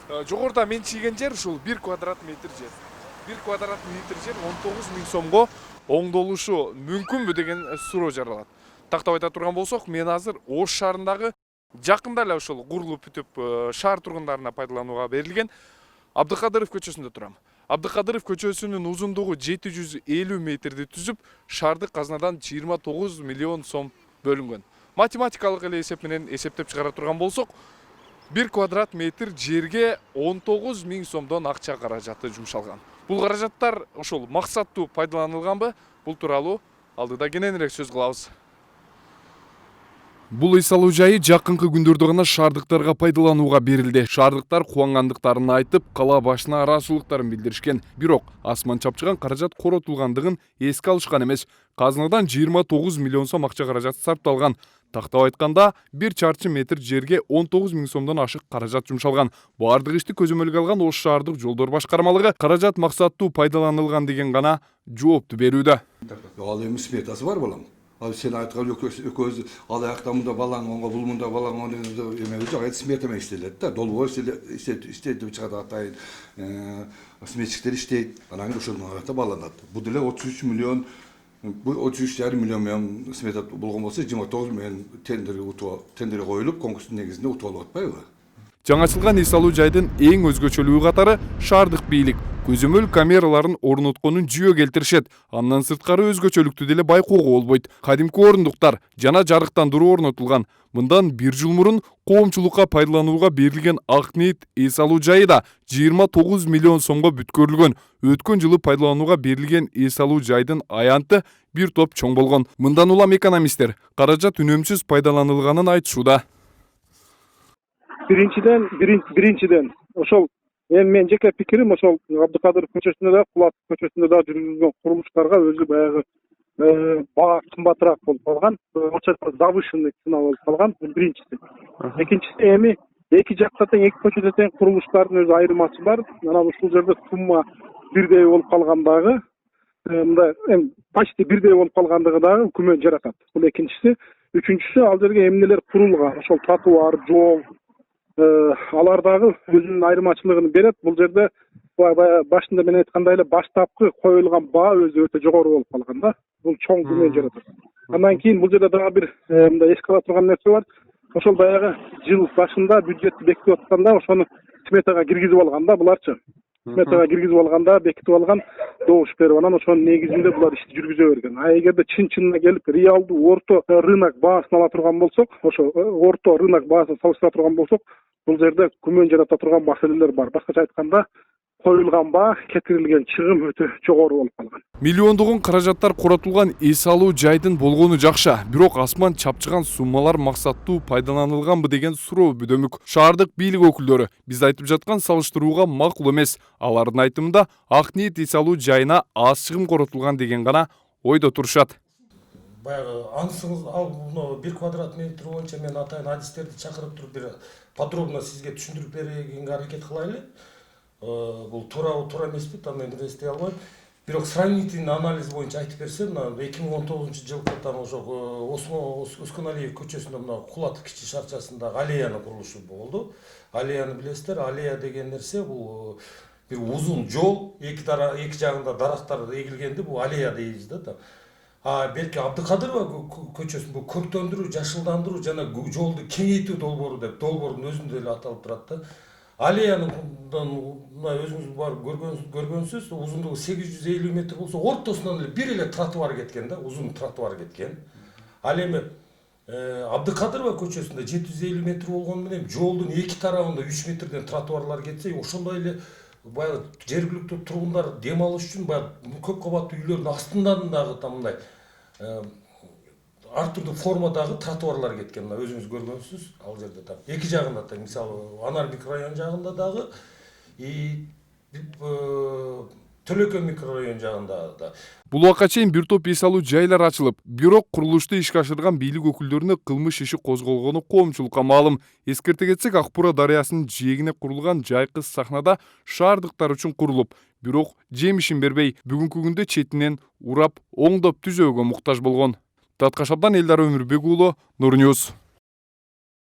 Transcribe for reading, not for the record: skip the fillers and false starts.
Жогоруда мен чийген жер ушул 1 квадрат метр жер. 1 квадрат метр жер 19 миң сомго оңдолушу мүмкүнбү деген суроо жаралат. Тактап айта турган болсок, мен азыр Ош шаарындагы жакында эле ошол курулуп бүтүп шаар тургундарына пайдаланууга берилген Абдыкадыров көчөсүндө турам. Абдыкадыров көчөсүнүн узундугу 750 метрди түзүп, шаардык казнадан 29 миллион сом бөлүнгөн. Математикалык эле эсеп менен эсептеп чыгара турган болсок, 1 квадрат метр жерге 19 миң сомдон акча каражаты жумшалган. Бул каражаттар ошол максаттуу пайдаланылганбы? Бул тууралуу алдыда кененирээк сөз кылабыз. Бул үй салуу жайы жакынкы күндөрдө гана шаардыктарга пайдаланууга берилди. Шаардыктар кубангандыктарын айтып, кала башына ыраазычылыктарын билдиришкен. Бирок асман чапчыган каражат коротулгандыгын эске алышкан эмес. Казнадан 29 миллион сом акча каражаты сарпталган. Тактап айтканда, 1 чарчы метр жерге 19 миң сомдон ашык каражат жумшалган. Бардык ишти көзөмөлгө алган Ош шаардык жолдор башкармалыгы каражат максаттуу пайдаланылган деген гана жоопту берүүдө. Ал эми сметасы бар балам. Ал сен айткан экөөбүз ал жакта мында балаң онго бул мында балаң эме жок, смета менен иштелет да. Долбоор иштейт деп чыгат атайын. Сметчиктер иштейт. Анан ошондон ата баланат. Бул деле 33 миллион, бу 33,5 миллион менен смета болгон болсо 29 менен тендер коюлуп, конкурстун негизинде утуп алып атпайбы? Жаңачылган үй салуу жайдын эң өзгөчөлүгү катары шаардык бийлик көзөмөл камераларын орнотконун жүйө келтиришет. Андан сырткары өзгөчөлүктү деле байкоого болбойт. Кадимки орундуктар жана жарыктандыруу орнотулган. Мындан 1 жыл мурун коомчулукка пайдаланууга берилген Ак ниет үй салуу жайы да 29 миллион сомго бүткөрүлгөн. Өткөн жылы пайдаланууга берилген үй салуу жайдын аянты бир топ чоң болгон. Мындан улам экономисттер каражат үнөмсүз пайдаланылганын айтышууда. Биринчиден ошол мен жеке пикирим ошол Абдыкадыров көчөсүндө да, Кулатов көчөсүндө да жүргүзүлгөн курулуштарга өзү баягы баа кымбатыраак болуп калган, завышенный цена болуп калган. Бул биринчиси. Экинчиси эми эки жакта тең, эки көчөдө тең курулуштардын өзү айырмасы бар. Анан ушул жерде сумма бирдей болуп калгандагы, мындай эми почти бирдей болуп калгандыгы дагы күмөн жаратат. Бул экинчиси. Үчүнчүсү, ал жерге эмнелер курулган, ошол тротуар, жол, алар дагы өзүнүн айырмачылыгын берет. Бул жерде башында мен айткандай эле баштапкы коюлган баа өзү өтө жогору болуп калган да. Бул чоң күмөн жаратат. Андан кийин бул жерде дагы бир мындай эске ала турган нерсе бар. Ошол баягы жыл башында бюджетти бекитип атканда ошону сметага киргизип алган да буларчы. Сметага киргизип алганда, бекитип алган, добуш берип, анан ошонун негизинде булар ишти жүргүзө берген. А эгерде чын-чынына келип реалдуу орто рынок баасын ала турган болсок, ошо орто рынок баасын салыштыра турган болсок, бул жерде күмөн жарата турган маселелер бар. Башкача айтканда, коюлган баа, кетирилген чыгым өтө жогору болуп калган. Миллиондогон каражаттар коротулган үй салуу жайдын болгону жакшы, бирок асман чапчыган суммалар максаттуу пайдаланылганбы деген суроо бүдөмүк. Шаардык бийлик өкүлдөрү биз айтып жаткан салыштырууга макул эмес. Алардын айтымында Ак ниет үй салуу жайына аз чыгым коротулган деген гана ойдо турушат. Баягы аңсыңыз ал 1 квадрат метр боюнча мен атайын адистерди чакырып туруп бир подробно сизге түшүндүрүп бергенге аракет кылайлы. Бул туура эмеспи, там мен эстей албайм. Бирок сравнительный анализ боюнча айтып берсем, 2019-жылкы там ошо Өскөналиев көчөсүндө мына Кулатов кичи шарчасындагы аллеянын курулушу болду. Аллеяны билесиздер, аллея деген нерсе бул бир узун жол, эки жагында дарактар эгилгенди, бул аллея дейбиз да. Белки Абдыкадырова көчөсүн бул көрктөндүрүү, жашылдандыруу жана жолду кеңейтүү долбоору деп долбоордун өзүндө эле аталып турат да. Аллеянын өзүңүз барып көргөнсүз, узундугу 850 метр болсо, ортосунан эле бир эле тротуар кеткен да, узун тротуар кеткен. Ал эми Абдыкадырова көчөсүндө 750 метр болгону менен жолдун эки тарабында 3 метрден тротуарлар кетсе, ошондой эле баягы жергиликтүү тургундар дем алыш үчүн баягы көп кабаттуу үйлөрдүн астынан дагы там мындай ар түрдүү формадагы тротуарлар кеткен. Мына өзүңүз көргөнсүз, ал жерде там эки жагында да, мисалы Анар микрорайон жагында дагы Төлөкөн микрорайон жагында да. Бул убакка чейин бир топ үй салуу жайлар ачылып, бирок курулушту ишке ашырган бийлик өкүлдөрүнө кылмыш иши козголгону коомчулукка маалым. Эскерте кетсек, Ак Бура дарыясынын жээгине курулган жайкы сахнада шаардыктар үчүн курулуп, бирок жемишин бербей, бүгүнкү күндө четинен урап, оңдоп түзөөгө муктаж болгон. Таткаш абдан Элдар Өмүрбек уулу, Нур Ньюс.